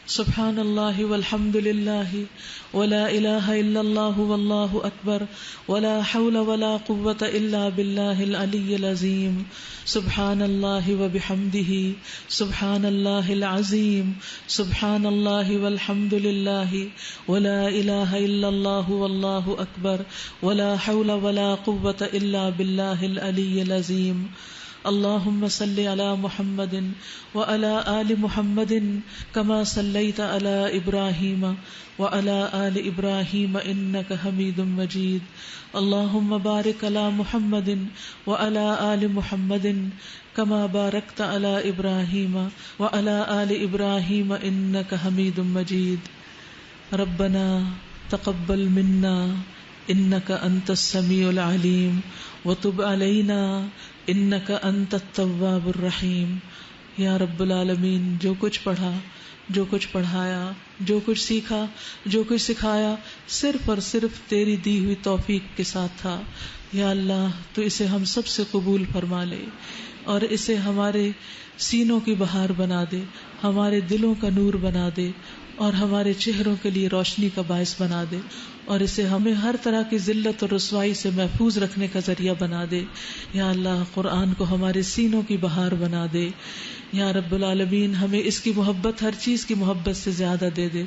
سبحان اللہ والحمد للہ ولا الہ الا اللہ واللہ اکبر ولا حول ولا قوة الا باللہ العلی العظیم سبحان اللہ وبحمدہ سبحان اللہ العظیم سبحان اللہ والحمد للہ ولا الہ الا اللہ واللہ اکبر ولا حول ولا قوة الا باللہ العلی العظیم اللہم صل علی محمد وعلی آل محمد کما صلیت علی ابراہیم وعلی آل ابراہیم انک حمید مجید اللہم بارک علی محمد وعلی آل محمد کما بارکت علی ابراہیم وعلی آل ابراہیم انک حمید مجید ربنا تقبل منا انک انت السمیع العلیم وتب علینا انک انت التواب الرحیم۔ یا رب العالمین، جو کچھ پڑھا، جو کچھ پڑھایا، جو کچھ سیکھا، جو کچھ سکھایا، صرف اور صرف تیری دی ہوئی توفیق کے ساتھ تھا۔ یا اللہ، تو اسے ہم سب سے قبول فرما لے اور اسے ہمارے سینوں کی بہار بنا دے، ہمارے دلوں کا نور بنا دے اور ہمارے چہروں کے لیے روشنی کا باعث بنا دے، اور اسے ہمیں ہر طرح کی ذلت اور رسوائی سے محفوظ رکھنے کا ذریعہ بنا دے۔ یا اللہ، قرآن کو ہمارے سینوں کی بہار بنا دے۔ یا رب العالمین، ہمیں اس کی محبت ہر چیز کی محبت سے زیادہ دے دے۔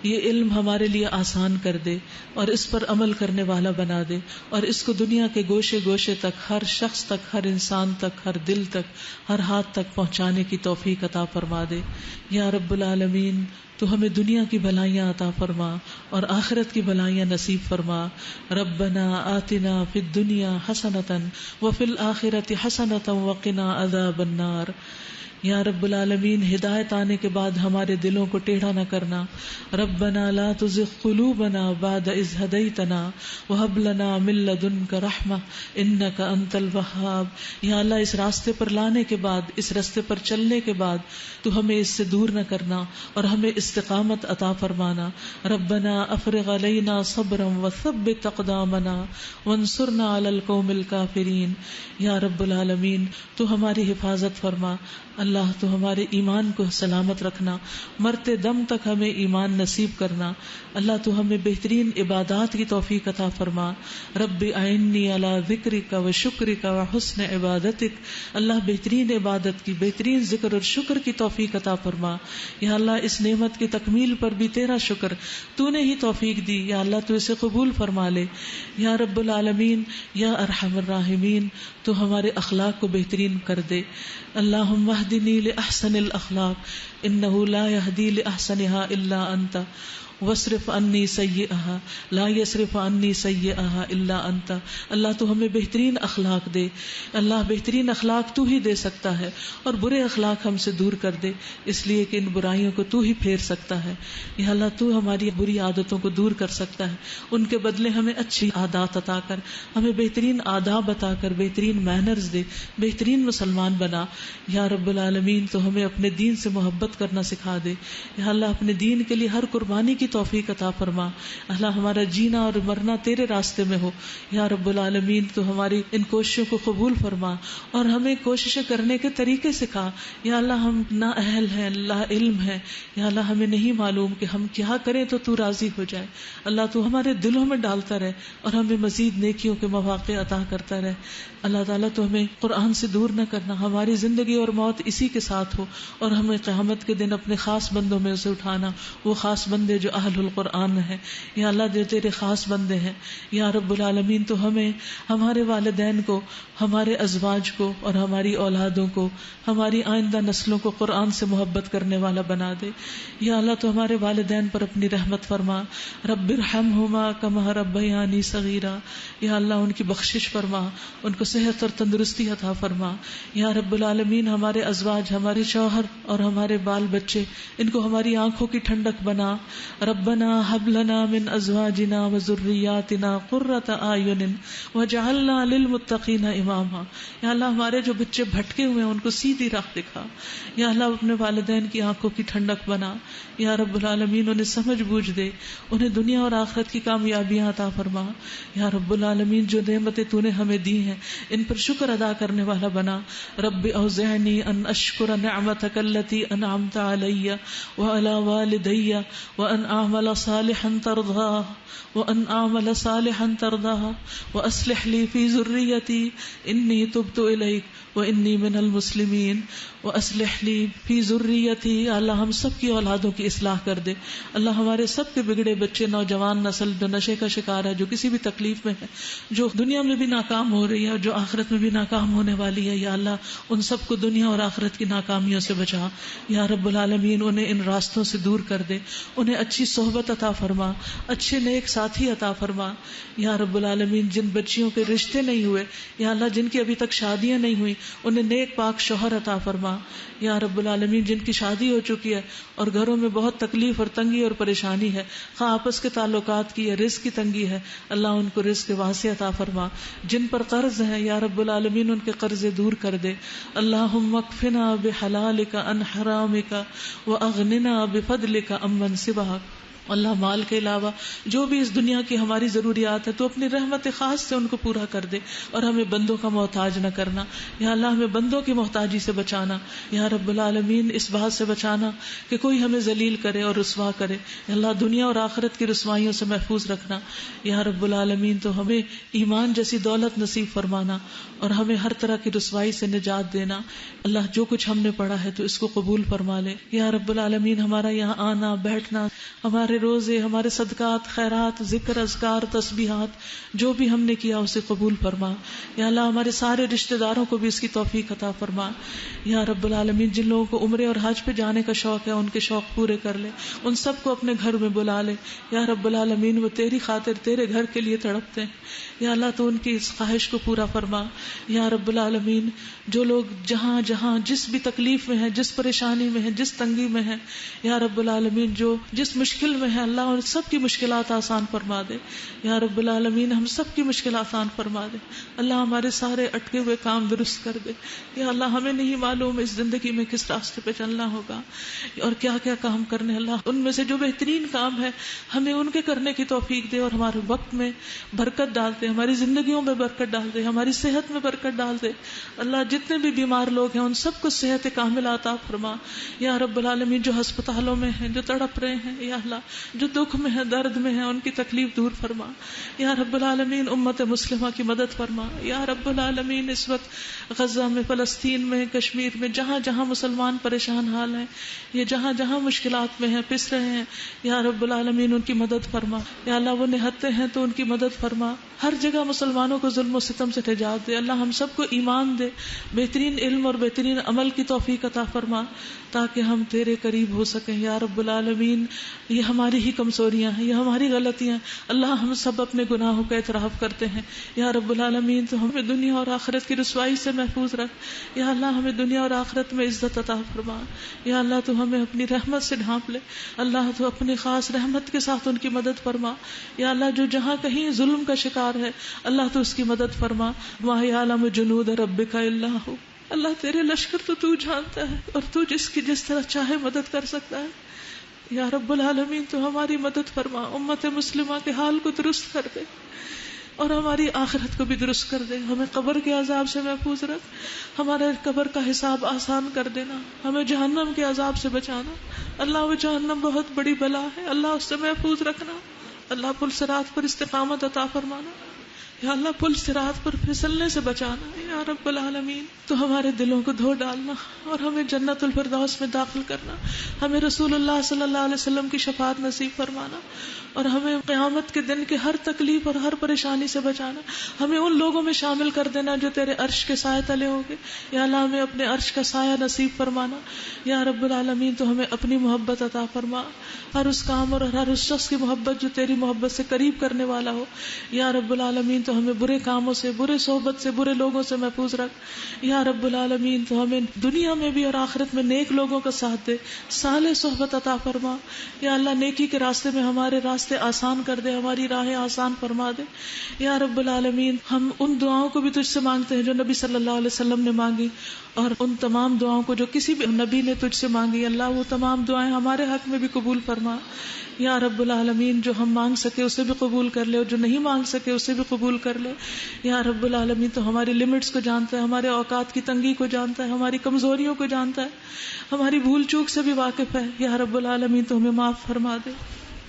یہ علم ہمارے لیے آسان کر دے اور اس پر عمل کرنے والا بنا دے، اور اس کو دنیا کے گوشے گوشے تک، ہر شخص تک، ہر انسان تک، ہر دل تک، ہر ہاتھ تک پہنچانے کی توفیق عطا فرما دے۔ یا رب العالمین، تو ہمیں دنیا کی بھلائیاں عطا فرما اور آخرت کی بھلائیاں نصیب فرما۔ ربنا آتنا فی الدنیا حسنۃ وفی الآخرۃ حسنۃ وقنا عذاب النار۔ یا رب العالمین، ہدایت آنے کے بعد ہمارے دلوں کو ٹیڑھا نہ کرنا۔ ربنا لا تزغ قلوبنا بعد اذ ہدیتنا وہب لنا من لدنک رحمہ انک انت الوہاب۔ یا اللہ، اس راستے پر لانے کے بعد، اس راستے پر چلنے کے بعد تو ہمیں اس سے دور نہ کرنا اور ہمیں استقامت عطا فرمانا۔ ربنا افرغ علینا صبرا وثبت اقدامنا وانصرنا علی القوم الکافرین۔ یا رب العالمین، تو ہماری حفاظت فرما۔ اللہ، تو ہمارے ایمان کو سلامت رکھنا، مرتے دم تک ہمیں ایمان نصیب کرنا۔ اللہ، تو ہمیں بہترین عبادات کی توفیق عطا فرما۔ رب اعنی علی ذکرک و شکرک و حسن عبادتک۔ اللہ، بہترین عبادت کی، بہترین ذکر اور شکر کی توفیق عطا فرما۔ یا اللہ، اس نعمت کی تکمیل پر بھی تیرا شکر، تو نے ہی توفیق دی۔ یا اللہ، تو اسے قبول فرما لے۔ یا رب العالمین، یا ارحم الراحمین، تو ہمارے اخلاق کو بہترین کر دے۔ اللہم اہدنی لأحسن الاخلاق انہ لا یہدی لأحسنها الا انت وصرف عنی سیئها لا یصرف عنی سیئها الا انت۔ اللہ، تو ہمیں بہترین اخلاق دے۔ اللہ، بہترین اخلاق تو ہی دے سکتا ہے، اور برے اخلاق ہم سے دور کر دے، اس لیے کہ ان برائیوں کو تو ہی پھیر سکتا ہے۔ یا اللہ، تو ہماری بری عادتوں کو دور کر سکتا ہے، ان کے بدلے ہمیں اچھی عادات عطا کر، ہمیں بہترین آداب عطا کر، بہترین مینرز دے، بہترین مسلمان بنا۔ یا رب العالمین، تو ہمیں اپنے دین سے محبت کرنا سکھا دے۔ یا اللہ، اپنے دین کے لیے ہر قربانی کی توفیق عطا فرما۔ اللہ، ہمارا جینا اور مرنا تیرے راستے میں ہو۔ یا رب العالمین، تو ہماری ان کوششوں کو قبول فرما اور ہمیں کوششیں کرنے کے طریقے سکھا۔ یا اللہ، ہم نا اہل ہیں، اللہ علم ہے۔ یا اللہ، ہمیں نہیں معلوم کہ ہم کیا کریں تو راضی ہو جائے۔ اللہ، تو ہمارے دلوں میں ڈالتا رہے اور ہمیں مزید نیکیوں کے مواقع عطا کرتا رہے۔ اللہ تعالیٰ، تو ہمیں قرآن سے دور نہ کرنا، ہماری زندگی اور موت اسی کے ساتھ ہو، اور ہمیں قیامت کے دن اپنے خاص بندوں میں اسے اٹھانا، وہ خاص بندے جو اہل القرآن ہیں۔ یا اللہ، جو تیرے خاص بندے ہیں۔ یا رب العالمین، تو ہمیں، ہمارے والدین کو، ہمارے ازواج کو اور ہماری اولادوں کو، ہماری آئندہ نسلوں کو قرآن سے محبت کرنے والا بنا دے۔ یا اللہ، تو ہمارے والدین پر اپنی رحمت فرما۔ رب ارحمہما کما ربیانی صغیرا۔ یا اللہ، ان کی بخشش فرما، ان کو صحت اور تندرستی عطا فرما۔ یا رب العالمین، ہمارے ازواج، ہمارے شوہر اور ہمارے بال بچے، ان کو ہماری آنکھوں کی ٹھنڈک بنا۔ ربنا هب لنا من ازواجنا وذرياتنا قرۃ اعین واجعلنا للمتقین اماما. یا اللہ ہمارے جو بچے بھٹکے ہوئے ہیں ان کو سیدھی راہ دکھا. یا اللہ اپنے والدین کی آنکھوں کی ٹھنڈک بنا. یا رب العالمین انہیں سمجھ بوجھ دے, انہیں دنیا اور آخرت کی کامیابیاں عطا فرما. یا رب العالمین جو نعمتیں تو نے ہمیں دی ہیں ان پر شکر ادا کرنے والا بنا. رب اوزعنی ان اشکر نعمتک التی انعمت علی وعلی والدی وان اعمل صالحا ترضاہ واصلح لی فی ذریتی انی تبت الیک وانی من المسلمین واصلح لی فی ذریتی. اللہ ہم سب کی اولادوں کی اصلاح کر دے. اللہ ہمارے سب کے بگڑے بچے, نوجوان نسل جو نشے کا شکار ہے, جو کسی بھی تکلیف میں ہے, جو دنیا میں بھی ناکام ہو رہی ہے اور جو آخرت میں بھی ناکام ہونے والی ہے, یا اللہ ان سب کو دنیا اور آخرت کی ناکامیوں سے بچا. یا رب العالمین انہیں ان راستوں سے دور کر دے, انہیں اچھی صحبت عطا فرما, اچھے نیک ساتھی عطا فرما. یا رب العالمین جن بچیوں کے رشتے نہیں ہوئے, یا اللہ جن کی ابھی تک شادیاں نہیں ہوئی, انہیں نیک پاک شوہر عطا فرما. یا رب العالمین جن کی شادی ہو چکی ہے اور گھروں میں بہت تکلیف اور تنگی اور پریشانی ہے, خواہ آپس کے تعلقات کی یا رزق کی تنگی ہے, اللہ ان کو رزق واسع عطا فرما. جن پر قرض ہیں یا رب العالمین ان کے قرض دور کر دے. اللہم اکفنا بحلالک عن حرامک واغننا بفضلک عمن سواک. اللہ مال کے علاوہ جو بھی اس دنیا کی ہماری ضروریات ہے تو اپنی رحمت خاص سے ان کو پورا کر دے اور ہمیں بندوں کا محتاج نہ کرنا. یا اللہ ہمیں بندوں کی محتاجی سے بچانا. یا رب العالمین اس بات سے بچانا کہ کوئی ہمیں ذلیل کرے اور رسوا کرے. یا اللہ دنیا اور آخرت کی رسوائیوں سے محفوظ رکھنا. یا رب العالمین تو ہمیں ایمان جیسی دولت نصیب فرمانا اور ہمیں ہر طرح کی رسوائی سے نجات دینا. اللہ جو کچھ ہم نے پڑھا ہے تو اس کو قبول فرما لے. یا رب العالمین ہمارا یہاں آنا بیٹھنا, ہمارے روزے, ہمارے صدقات, خیرات, ذکر, اذکار, تسبیحات جو بھی ہم نے کیا اسے قبول فرما. یا اللہ ہمارے سارے رشتہ داروں کو بھی اس کی توفیق عطا فرما. یا رب العالمین جن لوگوں کو عمرے اور حج پہ جانے کا شوق ہے ان کے شوق پورے کر لے, ان سب کو اپنے گھر میں بلا لے. یا رب العالمین وہ تیری خاطر تیرے گھر کے لیے تڑپتے ہیں, یا اللہ تو ان کی اس خواہش کو پورا فرما. یا رب العالمین جو لوگ جہاں جہاں جس بھی تکلیف میں ہیں, جس پریشانی میں ہیں, جس تنگی میں ہیں, یا رب العالمین جو جس مشکل میں ہے, اللہ ان سب کی مشکلات آسان فرما دے. یا رب العالمین ہم سب کی مشکل آسان فرما دے. اللہ ہمارے سارے اٹکے ہوئے کام درست کر دے. یا اللہ ہمیں نہیں معلوم اس زندگی میں کس راستے پہ چلنا ہوگا اور کیا کیا کام کرنے. اللہ ان میں سے جو بہترین کام ہے ہمیں ان کے کرنے کی توفیق دے اور ہمارے وقت میں برکت ڈال دے, ہماری زندگیوں میں برکت ڈال دے, ہماری صحت میں برکت ڈال دے. اللہ جتنے بھی بیمار لوگ ہیں ان سب کو صحت کاملہ عطا فرما. یا رب العالمین جو ہسپتالوں میں ہیں, جو تڑپ رہے ہیں, یا اللہ جو دکھ میں ہے, درد میں ہے, ان کی تکلیف دور فرما. یا رب العالمین امت مسلمہ کی مدد فرما. یا رب العالمین اس وقت غزہ میں, فلسطین میں, کشمیر میں, جہاں جہاں مسلمان پریشان حال ہیں, یہ جہاں جہاں مشکلات میں ہیں, پس رہے ہیں, یا رب العالمین ان کی مدد فرما. یا اللہ وہ نہتے ہیں تو ان کی مدد فرما. ہر جگہ مسلمانوں کو ظلم و ستم سے نجات دے. اللہ ہم سب کو ایمان دے, بہترین علم اور بہترین عمل کی توفیق عطا فرما تاکہ ہم تیرے قریب ہو سکیں. یا رب العالمین یہ ہماری ہی کمزوریاں ہیں, یہ ہماری غلطیاں, اللہ ہم سب اپنے گناہوں کا اعتراف کرتے ہیں. یا رب العالمین تو ہمیں دنیا اور آخرت کی رسوائی سے محفوظ رکھ. یا اللہ ہمیں دنیا اور آخرت میں عزت عطا فرما. یا اللہ تو ہمیں اپنی رحمت سے ڈھانپ لے. اللہ تو اپنی خاص رحمت کے ساتھ ان کی مدد فرما. یا اللہ جو جہاں کہیں ظلم کا شکار ہے اللہ تو اس کی مدد فرما. وَمَا يَعْلَمُ جُنُودَ رَبِّكَ إِلَّا هُوَ. اللہ تیرے لشکر تو جانتا ہے اور تو جس کی جس طرح چاہے مدد کر سکتا ہے. یا رب العالمین تو ہماری مدد فرما, امت مسلمہ کے حال کو درست کر دے اور ہماری آخرت کو بھی درست کر دے. ہمیں قبر کے عذاب سے محفوظ رکھ, ہمارے قبر کا حساب آسان کر دینا, ہمیں جہنم کے عذاب سے بچانا. اللہ وہ جہنم بہت بڑی بلا ہے, اللہ اس سے محفوظ رکھنا. اللہ پل صراط پر استقامت عطا فرمانا. یا اللہ پل صراط پر پھسلنے سے بچانا. یا رب العالمین تو ہمارے دلوں کو دھو ڈالنا اور ہمیں جنت الفردوس میں داخل کرنا. ہمیں رسول اللہ صلی اللہ علیہ وسلم کی شفاعت نصیب فرمانا اور ہمیں قیامت کے دن کے ہر تکلیف اور ہر پریشانی سے بچانا. ہمیں ان لوگوں میں شامل کر دینا جو تیرے عرش کے سائے تلے ہوں گے. یا اللہ ہمیں اپنے عرش کا سایہ نصیب فرمانا. یا رب العالمین تو ہمیں اپنی محبت عطا فرما, ہر اس کام اور ہر اس شخص کی محبت جو تیری محبت سے قریب کرنے والا ہو. یا رب العالمین تو ہمیں برے کاموں سے، برے صحبت سے، برے لوگوں سے محفوظ رکھ۔ یا رب العالمین تو ہمیں دنیا میں بھی اور آخرت میں نیک لوگوں کا ساتھ دے، صالح صحبت عطا فرما۔ یا اللہ نیکی کے راستے میں ہمارے راستے آسان کر دے، ہماری راہیں آسان فرما دے۔ یا رب العالمین ہم ان دعاؤں کو بھی تجھ سے مانگتے ہیں جو نبی صلی اللہ علیہ وسلم نے مانگی، اور ان تمام دعاؤں کو جو کسی بھی نبی نے تجھ سے مانگی، اللہ وہ تمام دعائیں ہمارے حق میں بھی قبول فرما۔ یا رب العالمین جو ہم مانگ سکے اسے بھی قبول کر لے، اور جو نہیں مانگ سکے اسے بھی قبول کر لے۔ یا رب العالمین تو ہماری لمٹس کو جانتا ہے، ہمارے اوقات کی تنگی کو جانتا ہے، ہماری کمزوریوں کو جانتا ہے، ہماری بھول چوک سے بھی واقف ہے۔ یا رب العالمین تو ہمیں معاف فرما دے،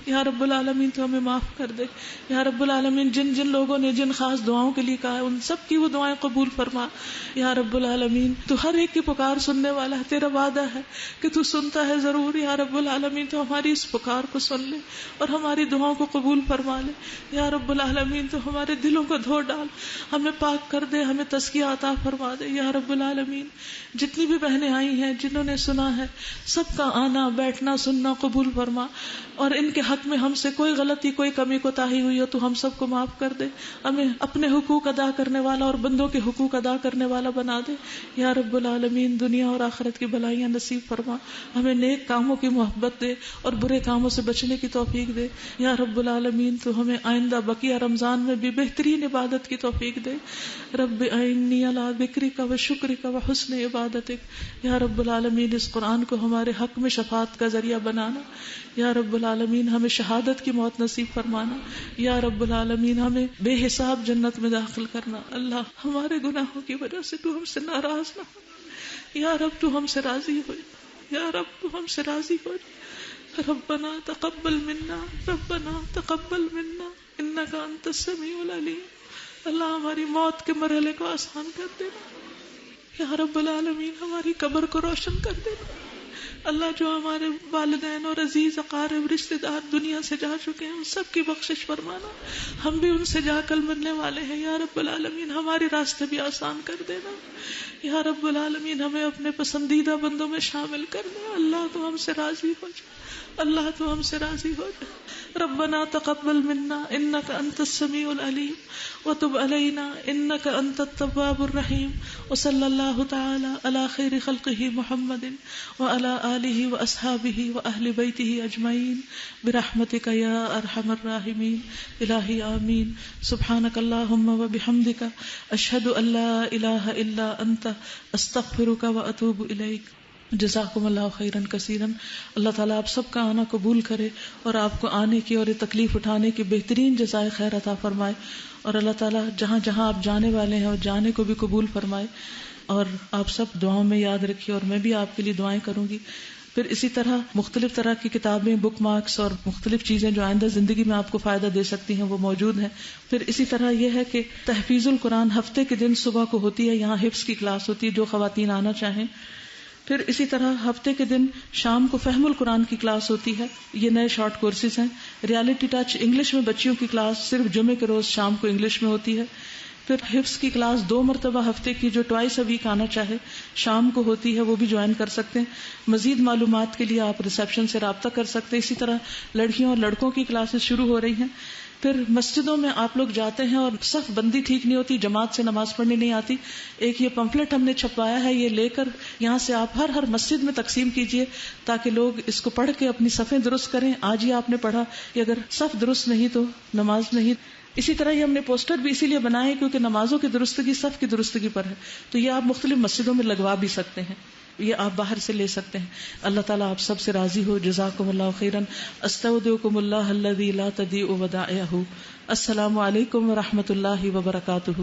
یا رب العالمین تو ہمیں معاف کر دے۔ یا رب العالمین جن جن لوگوں نے جن خاص دعاؤں کے لیے کہا ہے ان سب کی وہ دعائیں قبول فرما۔ یا رب العالمین تو ہر ایک کی پکار سننے والا ہے، تیرا وعدہ ہے کہ تو سنتا ہے ضرور۔ یا رب العالمین تو ہماری اس پکار کو سن لے اور ہماری دعاؤں کو قبول فرما لے۔ یا رب العالمین تو ہمارے دلوں کو دھو ڈال، ہمیں پاک کر دے، ہمیں تزکیہ عطا فرما دے۔ یا رب العالمین جتنی بھی بہنیں آئی ہیں جنہوں نے سنا ہے، سب کا آنا بیٹھنا سننا قبول فرما، اور ان کے حق میں ہم سے کوئی غلطی کوئی کمی کوتاہی ہوئی ہو تو ہم سب کو معاف کر دے، ہمیں اپنے حقوق ادا کرنے والا اور بندوں کے حقوق ادا کرنے والا بنا دے۔ یا رب العالمین دنیا اور آخرت کی بھلائیاں نصیب فرما، ہمیں نیک کاموں کی محبت دے اور برے کاموں سے بچنے کی توفیق دے۔ یا رب العالمین تو ہمیں آئندہ بقیہ رمضان میں بھی بہترین عبادت کی توفیق دے۔ رب اعنی علی ذکرک و شکرک و حسن عبادتک۔ یا رب العالمین اس قرآن کو ہمارے حق میں شفاعت کا ذریعہ بنانا۔ یا رب العالمین ہمیں شہادت کی موت نصیب فرمانا۔ یا رب العالمین ہمیں بے حساب جنت میں داخل کرنا۔ اللہ ہمارے گناہوں کی وجہ سے تو ہم سے ناراض نہ ہو، یا رب تو ہم سے راضی ہو، یا رب تو ہم سے راضی ہو۔ ربنا تقبل منا، ربنا تقبل منا انک انت السمیع العلیم۔ اللہ ہماری موت کے مرحلے کو آسان کر دینا، یا رب العالمین ہماری قبر کو روشن کر دینا۔ اللہ جو ہمارے والدین اور عزیز اقارب رشتہ دار دنیا سے جا چکے ہیں ان سب کی بخشش فرمانا، ہم بھی ان سے جا کل ملنے والے ہیں۔ یا رب العالمین ہمارے راستے بھی آسان کر دینا۔ یا رب العالمین ہمیں اپنے پسندیدہ بندوں میں شامل کر دے۔ اللہ تو ہم سے راضی ہو جائے، اللہ تو ہم سے راضی ہو جائے۔ ربنا تقبل منا انک انت السمیع العلیم وتب علینا انک انت التواب الرحیم، وصلی اللہ تعالی علی خیر خلقہ محمد وعلی آلہ واصحابہ واہل بیتہ اجمعین برحمتک یا ارحم الراحمین۔ الہی آمین۔ سبحانک اللہم وبحمدک اشہد ان لا الہ الا انت استغفرک واتوب الیک۔ جزاکم اللہ خیرا کثیرا۔ اللہ تعالیٰ آپ سب کا آنا قبول کرے اور آپ کو آنے کی اور یہ تکلیف اٹھانے کی بہترین جزائے خیر عطا فرمائے، اور اللہ تعالیٰ جہاں جہاں آپ جانے والے ہیں اور جانے کو بھی قبول فرمائے، اور آپ سب دعاؤں میں یاد رکھیے، اور میں بھی آپ کے لیے دعائیں کروں گی۔ پھر اسی طرح مختلف طرح کی کتابیں، بک مارکس اور مختلف چیزیں جو آئندہ زندگی میں آپ کو فائدہ دے سکتی ہیں وہ موجود ہیں۔ پھر اسی طرح یہ ہے کہ تحفیظ القرآن ہفتے کے دن صبح کو ہوتی ہے، یہاں حفظ کی کلاس ہوتی ہے جو خواتین آنا چاہیں۔ پھر اسی طرح ہفتے کے دن شام کو فہم القرآن کی کلاس ہوتی ہے، یہ نئے شارٹ کورسز ہیں۔ ریالٹی ٹچ انگلش میں بچیوں کی کلاس صرف جمعے کے روز شام کو انگلش میں ہوتی ہے۔ پھر حفظ کی کلاس 2 مرتبہ ہفتے کی جو ٹوائس اے ویک آنا چاہے شام کو ہوتی ہے، وہ بھی جوائن کر سکتے ہیں۔ مزید معلومات کے لیے آپ ریسیپشن سے رابطہ کر سکتے ہیں۔ اسی طرح لڑکیوں اور لڑکوں کی کلاسز شروع ہو رہی ہیں۔ پھر مسجدوں میں آپ لوگ جاتے ہیں اور صف بندی ٹھیک نہیں ہوتی، جماعت سے نماز پڑھنی نہیں آتی، ایک یہ پمفلٹ ہم نے چھپوایا ہے، یہ لے کر یہاں سے آپ ہر مسجد میں تقسیم کیجئے تاکہ لوگ اس کو پڑھ کے اپنی صفیں درست کریں۔ آج ہی آپ نے پڑھا کہ اگر صف درست نہیں تو نماز نہیں۔ اسی طرح یہ ہم نے پوسٹر بھی اسی لیے بنائے کیونکہ نمازوں کی درستگی صف کی درستگی پر ہے، تو یہ آپ مختلف مسجدوں میں لگوا بھی سکتے ہیں، یہ آپ باہر سے لے سکتے ہیں۔ اللہ تعالیٰ آپ سب سے راضی ہو۔ جزاکم اللہ خیرا۔ استودعکم اللہ الذی لا تضیع ودائعہ۔ السلام علیکم ورحمۃ اللہ وبرکاتہ۔